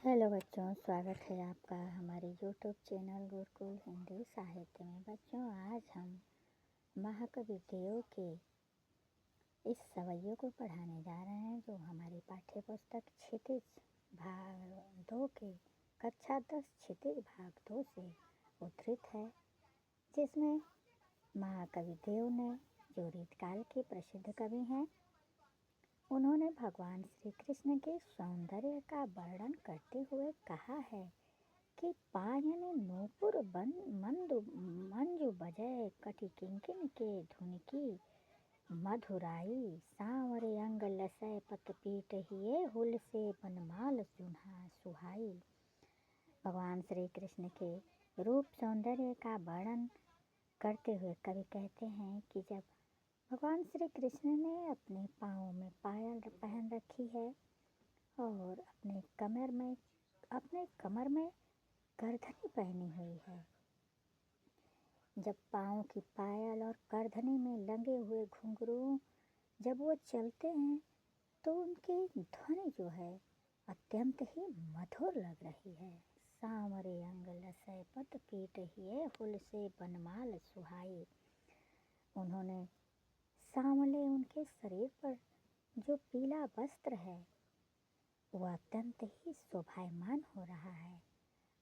Hello बच्चों, स्वागत है आपका हमारे यूट्यूब चैनल गुरुकुल हिंदी साहित्य में। बच्चों, आज हम महाकवि देव के इस सवैयों को पढ़ाने जा रहे हैं जो हमारी पाठ्य पुस्तक क्षितिज भाग 2 के कक्षा 10 क्षितिज भाग 2 से उद्धृत है, जिसमें महाकवि देव ने, जो रीतकाल के प्रसिद्ध कवि हैं, उन्होंने भगवान श्री कृष्ण के सौंदर्य का वर्णन करते हुए कहा है कि पायन नूपुर मंजु बजय कटि किंकिन के धुन की मधुराई सांवरे अंग लसय पत पीट हिये हुल से बनमाल सुहाई। भगवान श्री कृष्ण के रूप सौंदर्य का वर्णन करते हुए कवि कहते हैं कि जब भगवान श्री कृष्ण ने अपने पाँव में पायल पहन रखी है और अपने कमर में करधनी पहनी हुई है, जब पाँव की पायल और करधनी में लगे हुए घुंघरू जब वो चलते हैं तो उनकी ध्वनि जो है अत्यंत ही मधुर लग रही है। सांवरे अंग लसय पत पीट हिये हुल से बनमाल सुहाई। उन्होंने सांवले उनके शरीर पर जो पीला वस्त्र है वह अत्यंत ही शोभायमान हो रहा है।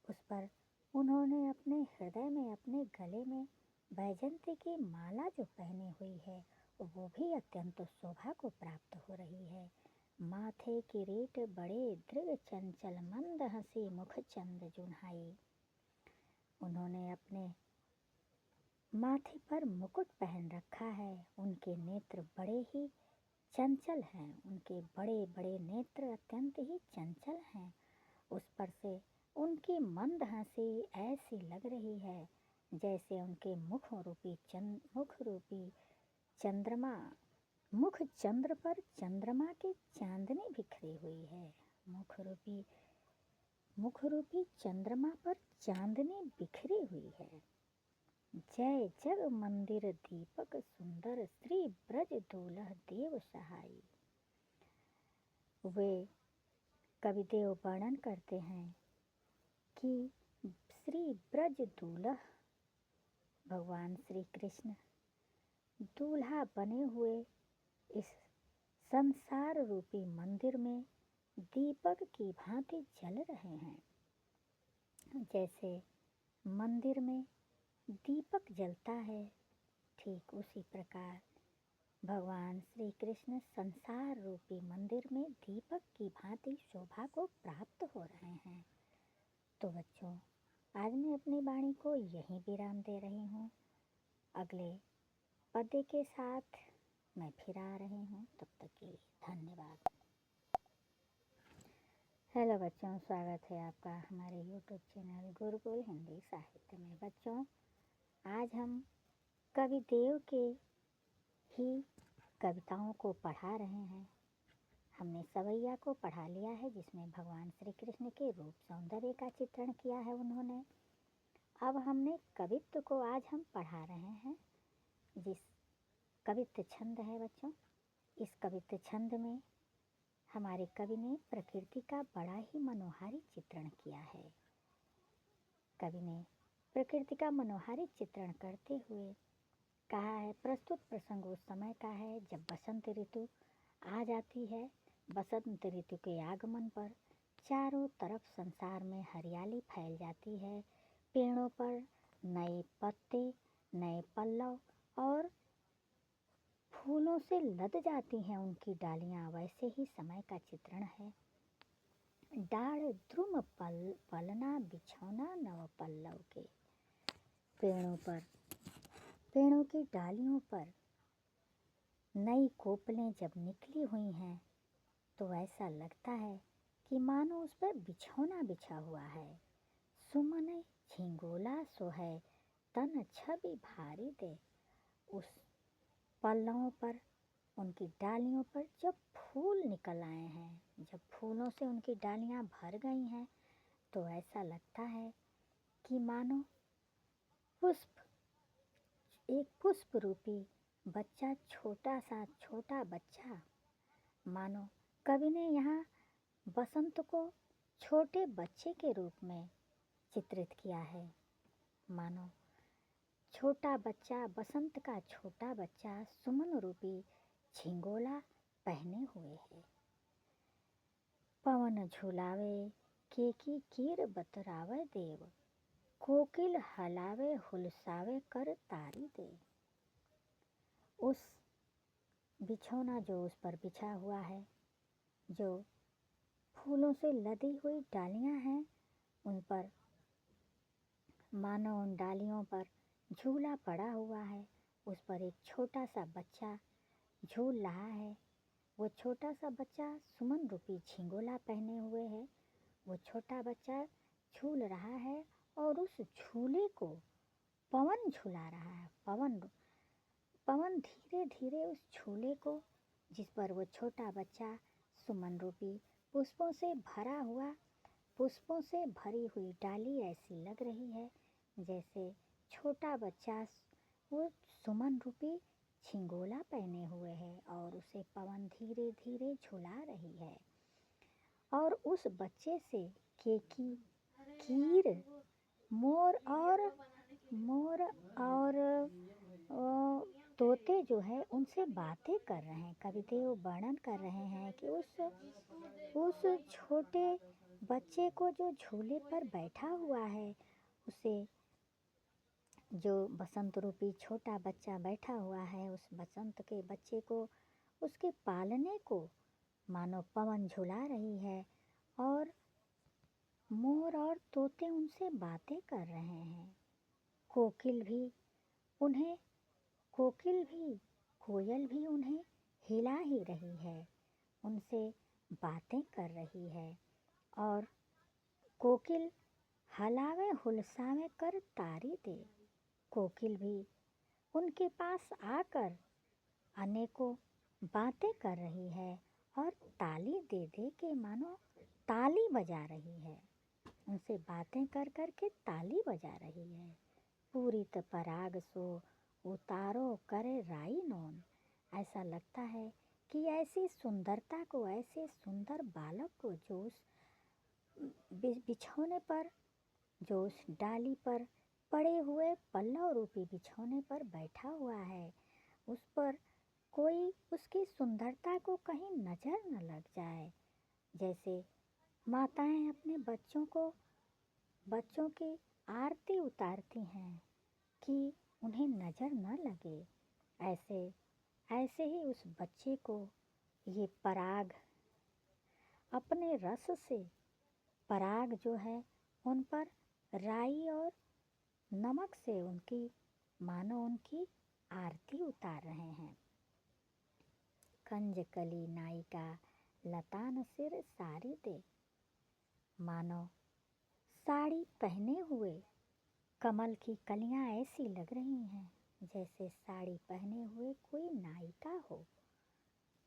उस पर उन्होंने अपने हृदय में, अपने गले में वैजयंती की माला जो पहनी हुई है वो भी अत्यंत शोभा को प्राप्त हो रही है। माथे किरीट बड़े दृढ़ चंचल मंद हंसी मुख चंद जुन्हाई। उन्होंने अपने माथे पर मुकुट पहन रखा है, उनके नेत्र बड़े ही चंचल हैं, उनके बड़े बड़े नेत्र अत्यंत ही चंचल हैं। उस पर से उनकी मंद हंसी ऐसी लग रही है जैसे उनके मुख रूपी चंद्रमा, मुख चंद्र पर चंद्रमा की चांदनी बिखरी हुई है। मुख रूपी चंद्रमा पर चांदनी बिखरी हुई है। जय जग मंदिर दीपक सुंदर श्री ब्रज दूल्ह देव सहाई। वे कविदेव वर्णन करते हैं कि श्री ब्रज दूल्ह भगवान श्री कृष्ण दूल्हा बने हुए इस संसार रूपी मंदिर में दीपक की भांति जल रहे हैं। जैसे मंदिर में दीपक जलता है, ठीक उसी प्रकार भगवान श्री कृष्ण संसार रूपी मंदिर में दीपक की भांति शोभा को प्राप्त हो रहे हैं। तो बच्चों, आज मैं अपनी वाणी को यहीं विराम दे रही हूँ। अगले पद्य के साथ मैं फिर आ रही हूँ, तब तक के लिए धन्यवाद। हेलो बच्चों, स्वागत है आपका हमारे यूट्यूब चैनल गुरुकुल हिंदी साहित्य में। बच्चों, आज हम कवि देव के ही कविताओं को पढ़ा रहे हैं। हमने सवैया को पढ़ा लिया है, जिसमें भगवान श्री कृष्ण के रूप सौंदर्य का चित्रण किया है उन्होंने। अब हमने कवित्व को आज हम पढ़ा रहे हैं, जिस कवित्व छंद है बच्चों। इस कवित्व छंद में हमारे कवि ने प्रकृति का बड़ा ही मनोहारी चित्रण किया है। कवि ने प्रकृति का मनोहारी चित्रण करते हुए कहा है, प्रस्तुत प्रसंग उस समय का है जब बसंत ऋतु आ जाती है। बसंत ऋतु के आगमन पर चारों तरफ संसार में हरियाली फैल जाती है। पेड़ों पर नए पत्ते, नए पल्लव और फूलों से लद जाती हैं उनकी डालियां। वैसे ही समय का चित्रण है। डाढ़ द्रुम पलना बिछौना नव पल्लव के। पेड़ों की डालियों पर नई कोपलें जब निकली हुई हैं तो ऐसा लगता है कि मानो उस पर बिछौना बिछा हुआ है। सुमन झिंगोला सोहै तन छवि भारी दे। उस पल्लवों पर, उनकी डालियों पर जब फूल निकल आए हैं, जब फूलों से उनकी डालियां भर गई हैं, तो ऐसा लगता है कि मानो एक पुष्प रूपी बच्चा, छोटा बच्चा, मानो कवि ने यहाँ बसंत को छोटे बच्चे के रूप में चित्रित किया है। मानो छोटा बच्चा, बसंत का छोटा बच्चा सुमन रूपी झिंगोला पहने हुए है। पवन झुलावे केकी कीर बतरावे देव, कोकिल हलावे हुलसावे कर तारी दे। उस बिछौना जो उस पर बिछा हुआ है, जो फूलों से लदी हुई डालियां हैं, उन पर मानो उन डालियों पर झूला पड़ा हुआ है। उस पर एक छोटा सा बच्चा झूल रहा है। वो छोटा सा बच्चा सुमन रूपी झिंगोला पहने हुए है। वो छोटा बच्चा झूल रहा है और उस झूले को पवन झुला रहा है। पवन धीरे धीरे उस झूले को, जिस पर वो छोटा बच्चा सुमन रूपी पुष्पों से भरी हुई डाली ऐसी लग रही है जैसे छोटा बच्चा वो सुमन रूपी झिंगोला पहने हुए है और उसे पवन धीरे धीरे झुला रही है। और उस बच्चे से केकी, कीर, मोर और तोते जो है उनसे बातें कर रहे हैं। कविदेव वर्णन कर रहे हैं कि उस छोटे बच्चे को जो झूले पर बैठा हुआ है, उसे जो बसंत रूपी छोटा बच्चा बैठा हुआ है, उस बसंत के बच्चे को, उसके पालने को मानो पवन झुला रही है और मोर और तोते उनसे बातें कर रहे हैं। कोयल भी उन्हें हिला ही रही है, उनसे बातें कर रही है। और कोकिल हलावे हुलसावे कर तारी दे। कोकिल भी उनके पास आकर अनेकों बातें कर रही है और ताली दे दे के मानो ताली बजा रही है। उनसे बातें कर कर के ताली बजा रही है। पूरित पराग सो उतारो करे राई नोन। ऐसा लगता है कि ऐसी सुंदरता को, ऐसे सुंदर बालक को जो उस बिछौने पर, जो उस डाली पर पड़े हुए पल्लव रूपी बिछौने पर बैठा हुआ है, उस पर कोई उसकी सुंदरता को कहीं नजर न लग जाए। जैसे माताएं अपने बच्चों की आरती उतारती हैं कि उन्हें नजर न लगे, ऐसे ही उस बच्चे को ये पराग अपने रस से, पराग जो है उन पर राई और नमक से उनकी आरती उतार रहे हैं। कंज कली नायिका लतान सिर सारी दे। मानो साड़ी पहने हुए कमल की कलियां ऐसी लग रही हैं जैसे साड़ी पहने हुए कोई नायिका हो।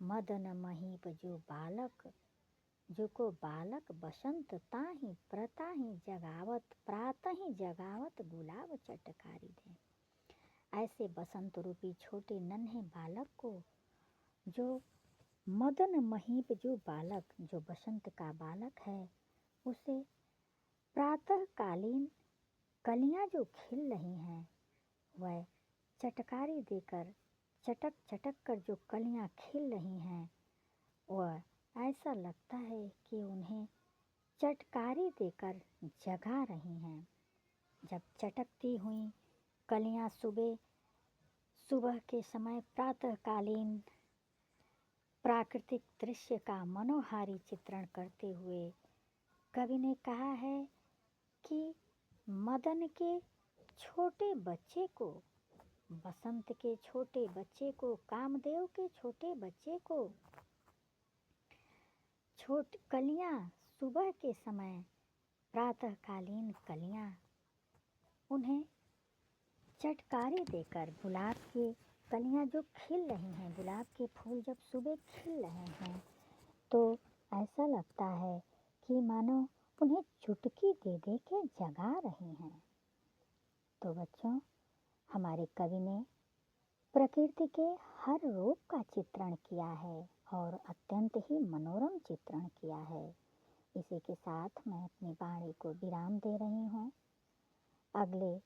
मदन महीप जो को बालक बसंत ताहि प्रातहि जगावत गुलाब चटकारी दे। ऐसे बसंत रूपी छोटे नन्हे बालक को, जो मदन महीप जो बालक, जो बसंत का बालक है, उसे प्रातःकालीन कलियां जो खिल रही हैं, वह चटकारी देकर, चटक चटक कर जो कलियां खिल रही हैं, वह ऐसा लगता है कि उन्हें चटकारी देकर जगा रही हैं। जब चटकती हुई कलियां सुबह के समय प्रातःकालीन प्राकृतिक दृश्य का मनोहारी चित्रण करते हुए कवि ने कहा है कि मदन के छोटे बच्चे को, बसंत के छोटे बच्चे को, कामदेव के छोटे बच्चे को कलियां, सुबह के समय प्रातःकालीन कलियां उन्हें चटकारी देकर, गुलाब की कलियां जो खिल रही हैं, गुलाब के फूल जब सुबह खिल रहे हैं, तो ऐसा लगता है कि मानो उन्हें चुटकी दे दे के जगा रही हैं। तो बच्चों, हमारे कवि ने प्रकृति के हर रूप का चित्रण किया है और अत्यंत ही मनोरम चित्रण किया है। इसी के साथ मैं अपनी वाणी को विराम दे रही हूँ। अगले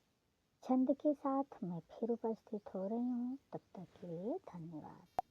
छंद के साथ मैं फिर उपस्थित हो रही हूँ। तब तक के लिए धन्यवाद।